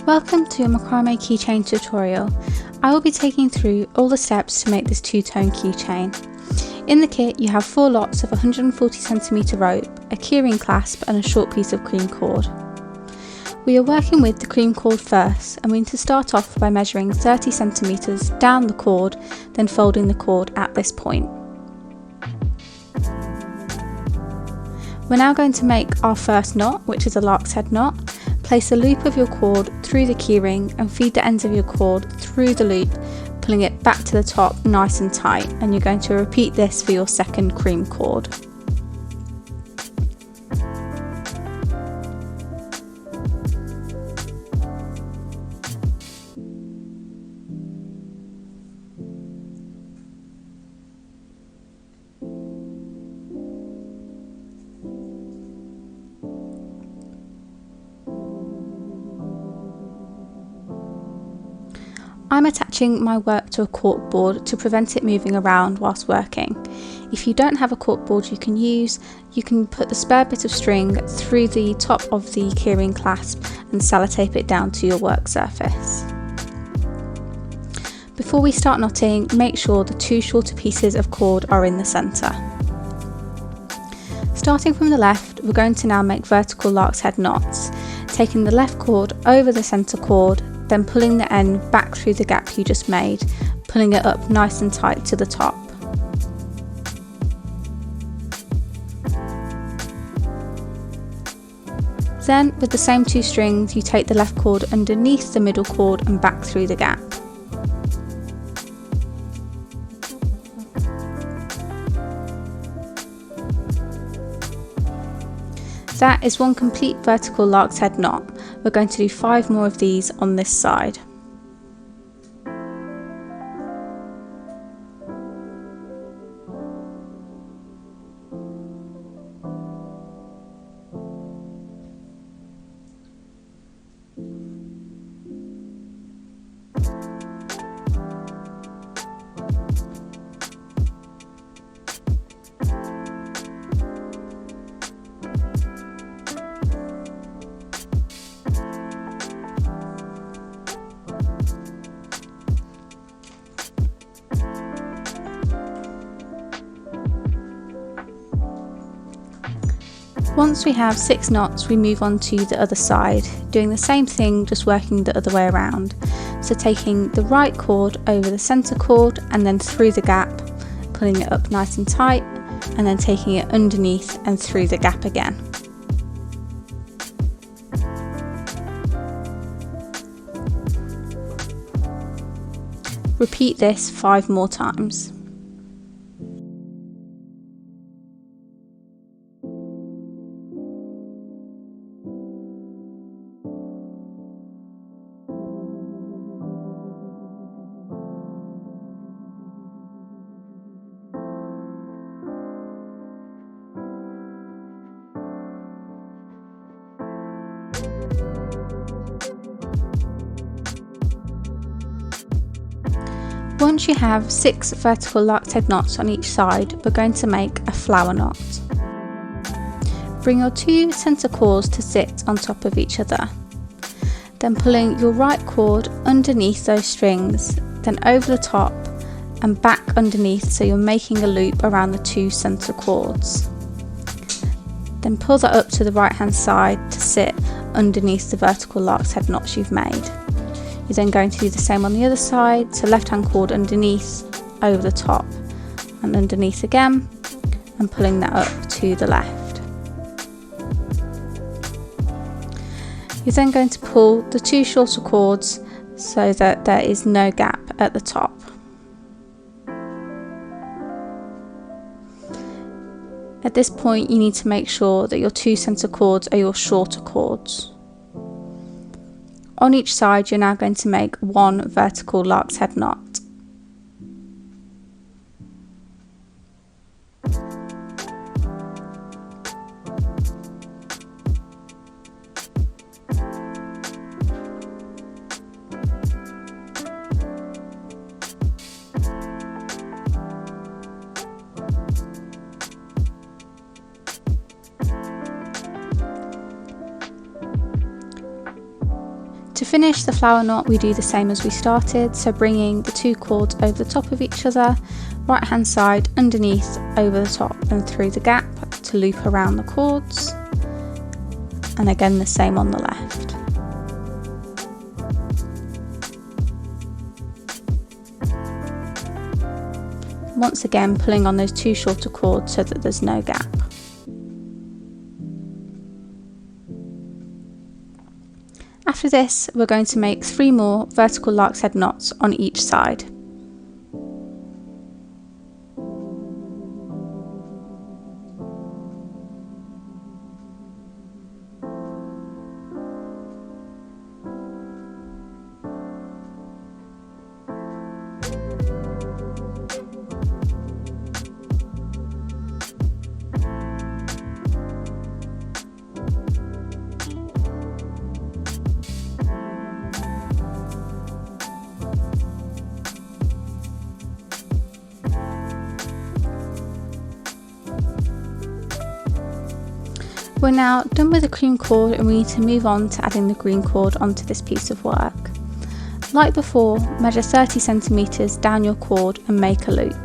Welcome to a Macrame Keychain tutorial. I will be taking through all the steps to make this two-tone keychain. In the kit you have 4 lots of 140cm rope, a keyring clasp and a short piece of cream cord. We are working with the cream cord first, and we need to start off by measuring 30cm down the cord, then folding the cord at this point. We're now going to make our first knot, which is a lark's head knot. Place a loop of your cord through the keyring and feed the ends of your cord through the loop, pulling it back to the top nice and tight, and you're going to repeat this for your second cream cord. I'm attaching my work to a cork board to prevent it moving around whilst working. If you don't have a cork board you can put the spare bit of string through the top of the keyring clasp and sellotape it down to your work surface. Before we start knotting, make sure the 2 shorter pieces of cord are in the centre. Starting from the left, we're going to now make vertical lark's head knots, taking the left cord over the centre cord, then pulling the end back through the gap you just made, pulling it up nice and tight to the top. Then, with the same 2 strings, you take the left cord underneath the middle cord and back through the gap. That is 1 complete vertical lark's head knot. We're going to do 5 more of these on this side. Once we have 6 knots, we move on to the other side, doing the same thing, just working the other way around. So taking the right cord over the centre cord and then through the gap, pulling it up nice and tight, and then taking it underneath and through the gap again. Repeat this 5 more times. Once you have 6 vertical lark's head knots on each side, we're going to make a flower knot. Bring your 2 centre cords to sit on top of each other. Then pulling your right cord underneath those strings, then over the top and back underneath, so you're making a loop around the 2 centre cords. Then pull that up to the right hand side to sit underneath the vertical lark's head knots you've made. You're then going to do the same on the other side, so left hand cord underneath, over the top and underneath again, and pulling that up to the left. You're then going to pull the 2 shorter cords so that there is no gap at the top. At this point you need to make sure that your 2 centre cords are your shorter cords. On each side you're now going to make 1 vertical lark's head knot. To finish the flower knot, we do the same as we started, so bringing the 2 cords over the top of each other, right hand side underneath, over the top and through the gap to loop around the cords, and again the same on the left. Once again pulling on those 2 shorter cords so that there's no gap. After this, we're going to make 3 more vertical lark's head knots on each side. We're now done with the cream cord and we need to move on to adding the green cord onto this piece of work. Like before, measure 30 centimeters down your cord and make a loop.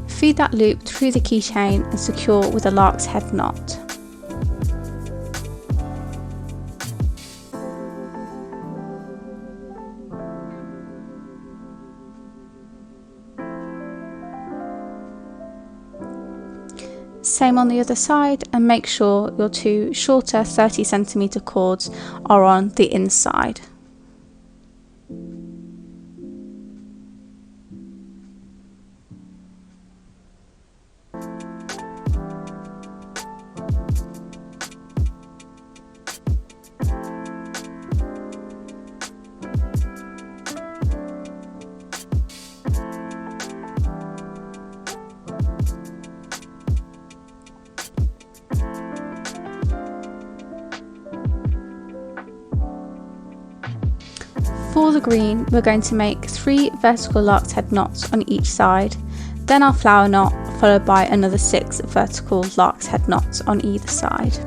Feed that loop through the keychain and secure with a lark's head knot. Same on the other side, and make sure your 2 shorter 30 centimeter cords are on the inside. For the green, we're going to make 3 vertical lark's head knots on each side, then our flower knot, followed by another 6 vertical lark's head knots on either side.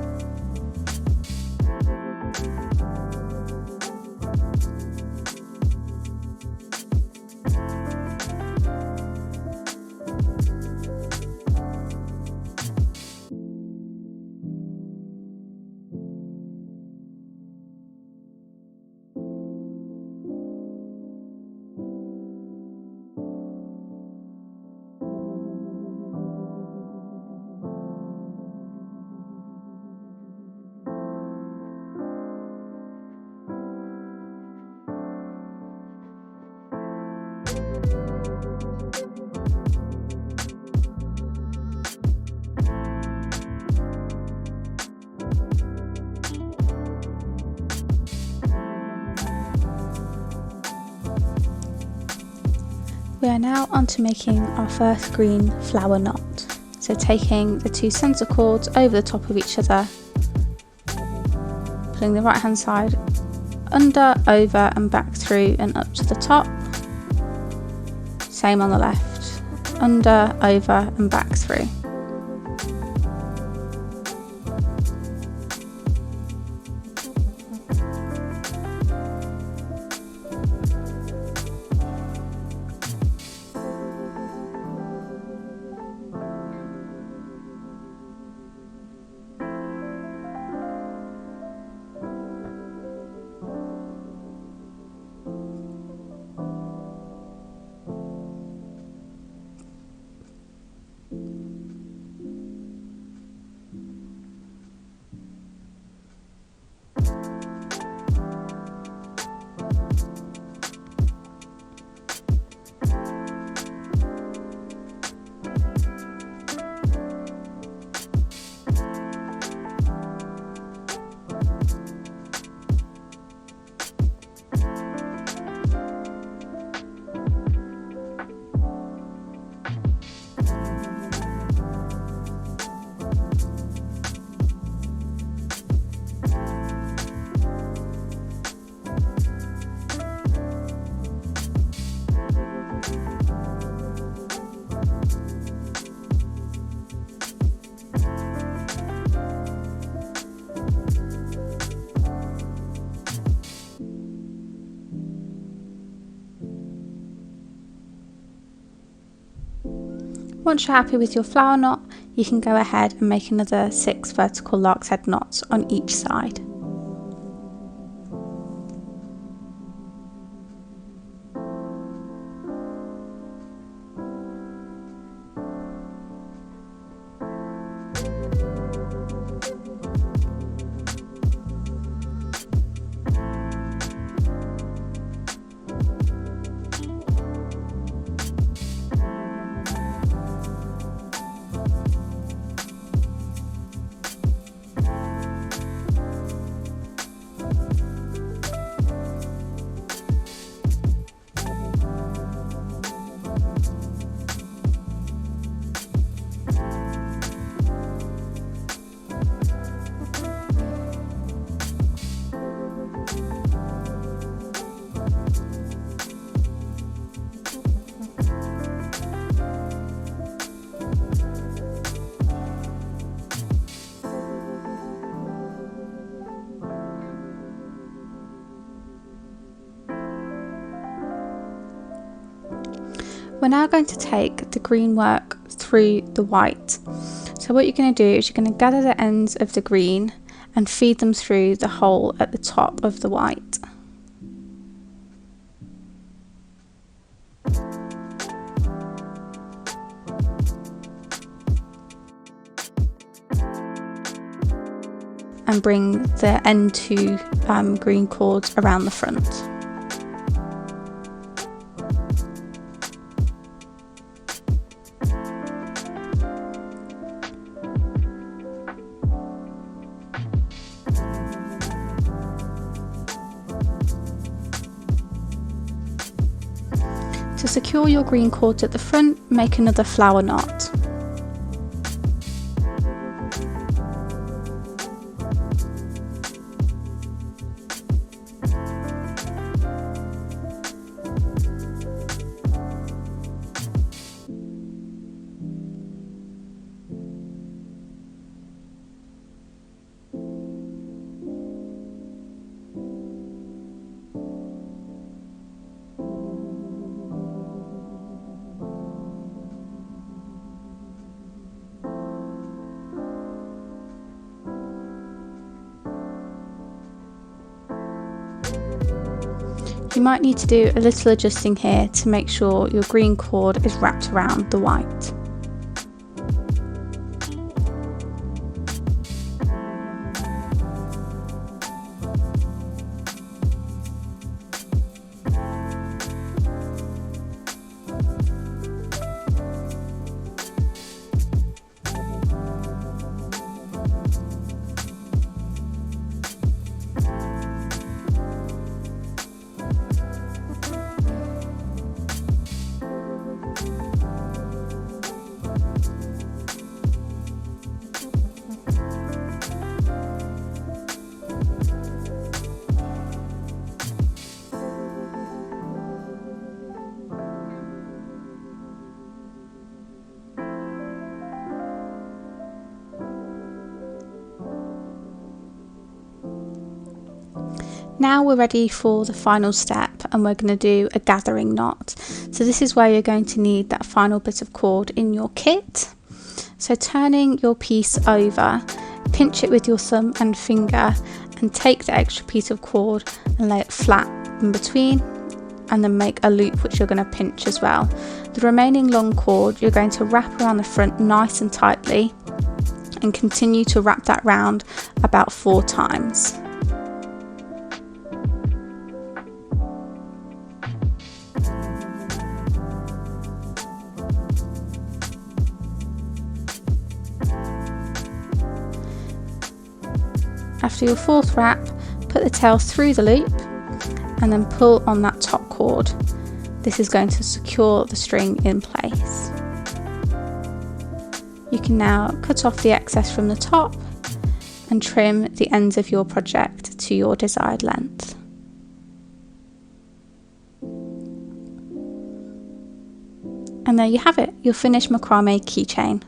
We are now on to making our first green flower knot. So taking the 2 centre cords over the top of each other, pulling the right hand side under, over and back through and up to the top. Same on the left, under, over and back through. Once you're happy with your flower knot, you can go ahead and make another 6 vertical lark's head knots on each side. We're now going to take the green work through the white. So what you're going to do is you're going to gather the ends of the green and feed them through the hole at the top of the white. And bring the end 2 green cords around the front. To secure your green cords at the front, make another flower knot. You might need to do a little adjusting here to make sure your green cord is wrapped around the white. Now we're ready for the final step, and we're going to do a gathering knot. So this is where you're going to need that final bit of cord in your kit. So turning your piece over, pinch it with your thumb and finger and take the extra piece of cord and lay it flat in between, and then make a loop which you're going to pinch as well. The remaining long cord you're going to wrap around the front nice and tightly and continue to wrap that round about 4 times. After your 4th wrap, put the tail through the loop and then pull on that top cord. This is going to secure the string in place. You can now cut off the excess from the top and trim the ends of your project to your desired length. And there you have it, your finished macrame keychain.